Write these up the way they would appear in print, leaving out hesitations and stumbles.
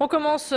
On commence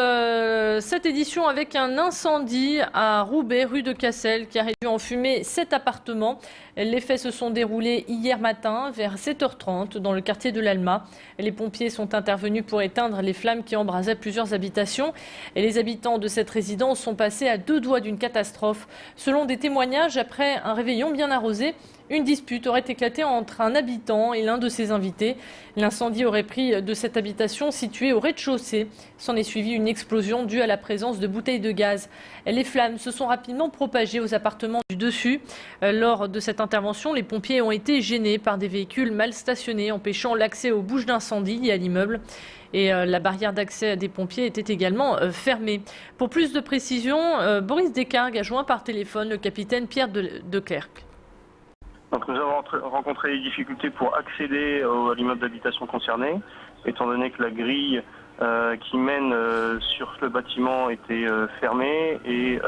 cette édition avec un incendie à Roubaix, rue de Cassel, qui a réduit en fumée 7 appartements. Les faits se sont déroulés hier matin vers 7h30 dans le quartier de l'Alma. Les pompiers sont intervenus pour éteindre les flammes qui embrasaient plusieurs habitations. Et les habitants de cette résidence sont passés à deux doigts d'une catastrophe. Selon des témoignages, après un réveillon bien arrosé, une dispute aurait éclaté entre un habitant et l'un de ses invités. L'incendie aurait pris de cette habitation située au rez-de-chaussée. S'en est suivi une explosion due à la présence de bouteilles de gaz. Les flammes se sont rapidement propagées aux appartements du dessus. Lors de cette intervention, les pompiers ont été gênés par des véhicules mal stationnés, empêchant l'accès aux bouches d'incendie liées à l'immeuble. Et la barrière d'accès des pompiers était également fermée. Pour plus de précisions, Boris Descargues a joint par téléphone le capitaine Pierre Declercq. Donc nous avons rencontré des difficultés pour accéder à l'immeuble d'habitation concerné, étant donné que la grille qui mène sur le bâtiment était fermée et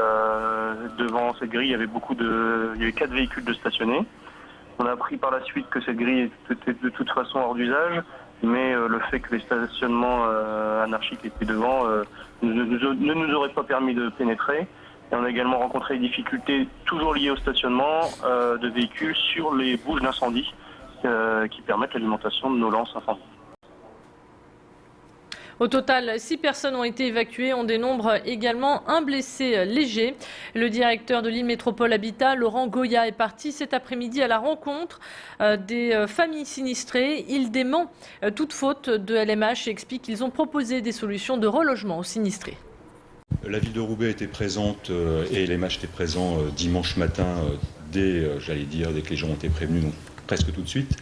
devant cette grille il y avait 4 véhicules de stationnés. On a appris par la suite que cette grille était de toute façon hors d'usage, mais le fait que les stationnements anarchiques étaient devant ne nous aurait pas permis de pénétrer. Et on a également rencontré des difficultés toujours liées au stationnement de véhicules sur les bouches d'incendie qui permettent l'alimentation de nos lances incendies. Au total, 6 personnes ont été évacuées. On dénombre également un blessé léger. Le directeur de l'île Métropole Habitat, Laurent Goya, est parti cet après-midi à la rencontre des familles sinistrées. Il dément toute faute de LMH et explique qu'ils ont proposé des solutions de relogement aux sinistrés. La ville de Roubaix était présente et LMH était présent dimanche matin dès que les gens ont été prévenus, donc presque tout de suite.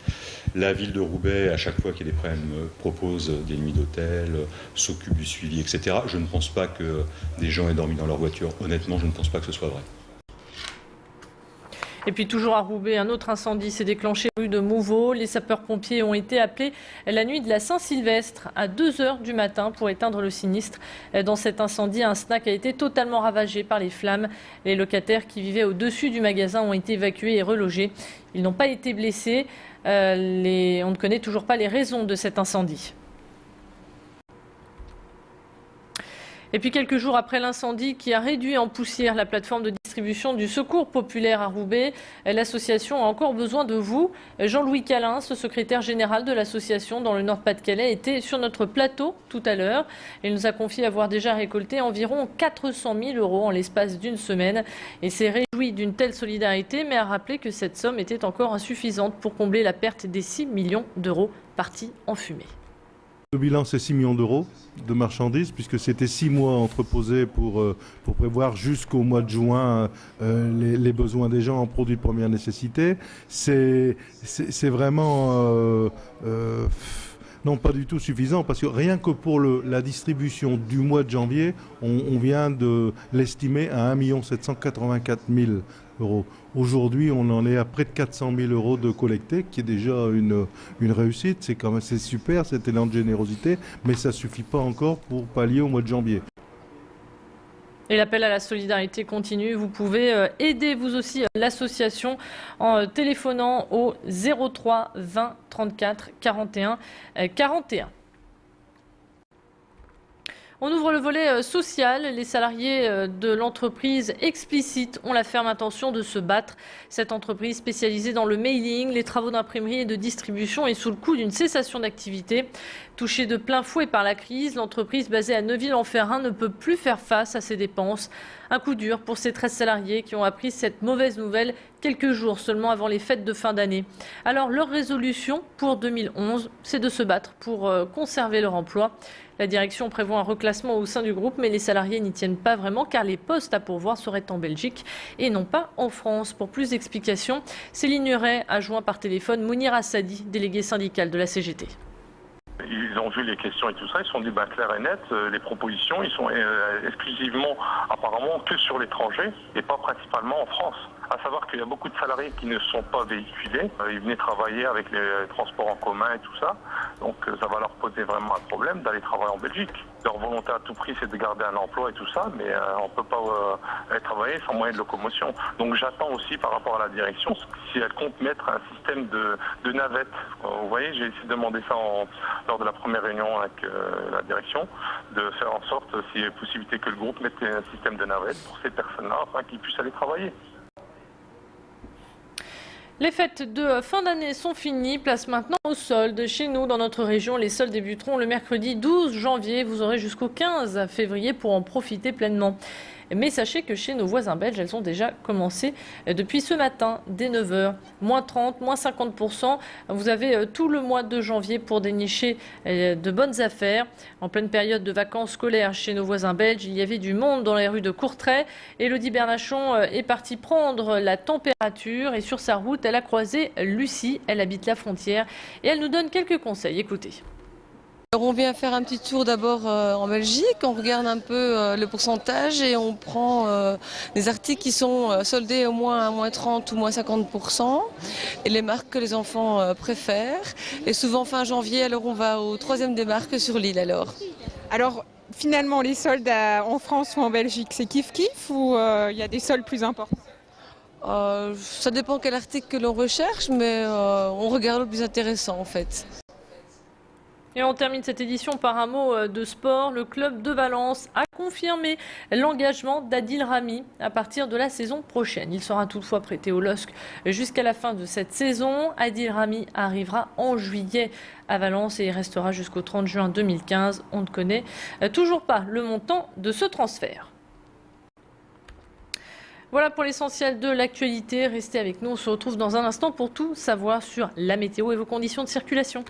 La ville de Roubaix, à chaque fois qu'il y a des problèmes, propose des nuits d'hôtel, s'occupe du suivi, etc. Je ne pense pas que des gens aient dormi dans leur voiture. Honnêtement, je ne pense pas que ce soit vrai. Et puis toujours à Roubaix, un autre incendie s'est déclenché rue de Mouveau. Les sapeurs-pompiers ont été appelés la nuit de la Saint-Sylvestre à 2h du matin pour éteindre le sinistre. Dans cet incendie, un snack a été totalement ravagé par les flammes. Les locataires qui vivaient au-dessus du magasin ont été évacués et relogés. Ils n'ont pas été blessés. On ne connaît toujours pas les raisons de cet incendie. Et puis quelques jours après l'incendie qui a réduit en poussière la plateforme de distribution du Secours populaire à Roubaix, l'association a encore besoin de vous. Jean-Louis Calin, secrétaire général de l'association dans le Nord-Pas-de-Calais, était sur notre plateau tout à l'heure. Il nous a confié avoir déjà récolté environ 400 000 € en l'espace d'une semaine et s'est réjoui d'une telle solidarité, mais a rappelé que cette somme était encore insuffisante pour combler la perte des 6 millions d'euros partis en fumée. Le bilan, c'est 6 millions d'euros de marchandises, puisque c'était 6 mois entreposés pour prévoir jusqu'au mois de juin les besoins des gens en produits de première nécessité. C'est vraiment non pas du tout suffisant, parce que rien que pour la distribution du mois de janvier, on vient de l'estimer à 1 784 000 €. Aujourd'hui, on en est à près de 400 000 € de collectés, qui est déjà une réussite. C'est super, cet élan de générosité, mais ça ne suffit pas encore pour pallier au mois de janvier. Et l'appel à la solidarité continue. Vous pouvez aider vous aussi l'association en téléphonant au 03 20 34 41 41. On ouvre le volet social. Les salariés de l'entreprise Explicite ont la ferme intention de se battre. Cette entreprise spécialisée dans le mailing, les travaux d'imprimerie et de distribution est sous le coup d'une cessation d'activité. Touchée de plein fouet par la crise, l'entreprise basée à Neuville-en-Ferrain ne peut plus faire face à ses dépenses. Un coup dur pour ces 13 salariés qui ont appris cette mauvaise nouvelle quelques jours seulement avant les fêtes de fin d'année. Alors leur résolution pour 2011, c'est de se battre pour conserver leur emploi. La direction prévoit un reclassement au sein du groupe, mais les salariés n'y tiennent pas vraiment car les postes à pourvoir seraient en Belgique et non pas en France. Pour plus d'explications, Céline Huret a joint par téléphone Mounir Assadi, délégué syndical de la CGT. Ils ont vu les questions et tout ça, ils se sont dit clair et net, les propositions, ils sont exclusivement apparemment que sur l'étranger et pas principalement en France. À savoir qu'il y a beaucoup de salariés qui ne sont pas véhiculés. Ils venaient travailler avec les transports en commun et tout ça. Donc ça va leur poser vraiment un problème d'aller travailler en Belgique. Leur volonté à tout prix, c'est de garder un emploi et tout ça, mais on ne peut pas aller travailler sans moyen de locomotion. Donc j'attends aussi par rapport à la direction, si elle compte mettre un système de navette. Vous voyez, j'ai essayé de demander ça lors de la première réunion avec la direction, de faire en sorte, s'il y a possibilité que le groupe mette un système de navette pour ces personnes-là, afin qu'ils puissent aller travailler. Les fêtes de fin d'année sont finies, place maintenant aux soldes. Chez nous, dans notre région, les soldes débuteront le mercredi 12 janvier. Vous aurez jusqu'au 15 février pour en profiter pleinement. Mais sachez que chez nos voisins belges, elles ont déjà commencé depuis ce matin, dès 9h. Moins 30, moins 50%. Vous avez tout le mois de janvier pour dénicher de bonnes affaires. En pleine période de vacances scolaires chez nos voisins belges, il y avait du monde dans les rues de Courtrai. Elodie Bernachon est partie prendre la température et sur sa route, elle a croisé Lucie. Elle habite la frontière et elle nous donne quelques conseils. Écoutez. Alors on vient faire un petit tour d'abord en Belgique, on regarde un peu le pourcentage et on prend des articles qui sont soldés au moins à moins 30 ou moins 50% et les marques que les enfants préfèrent. Et souvent fin janvier, alors on va au 3e des marques sur l'île alors. Alors finalement les soldes en France ou en Belgique, c'est kiff-kiff ou il y a des soldes plus importants? Ça dépend quel article que l'on recherche, mais on regarde le plus intéressant en fait. Et on termine cette édition par un mot de sport. Le club de Valence a confirmé l'engagement d'Adil Rami à partir de la saison prochaine. Il sera toutefois prêté au LOSC jusqu'à la fin de cette saison. Adil Rami arrivera en juillet à Valence et il restera jusqu'au 30 juin 2015. On ne connaît toujours pas le montant de ce transfert. Voilà pour l'essentiel de l'actualité. Restez avec nous, on se retrouve dans un instant pour tout savoir sur la météo et vos conditions de circulation.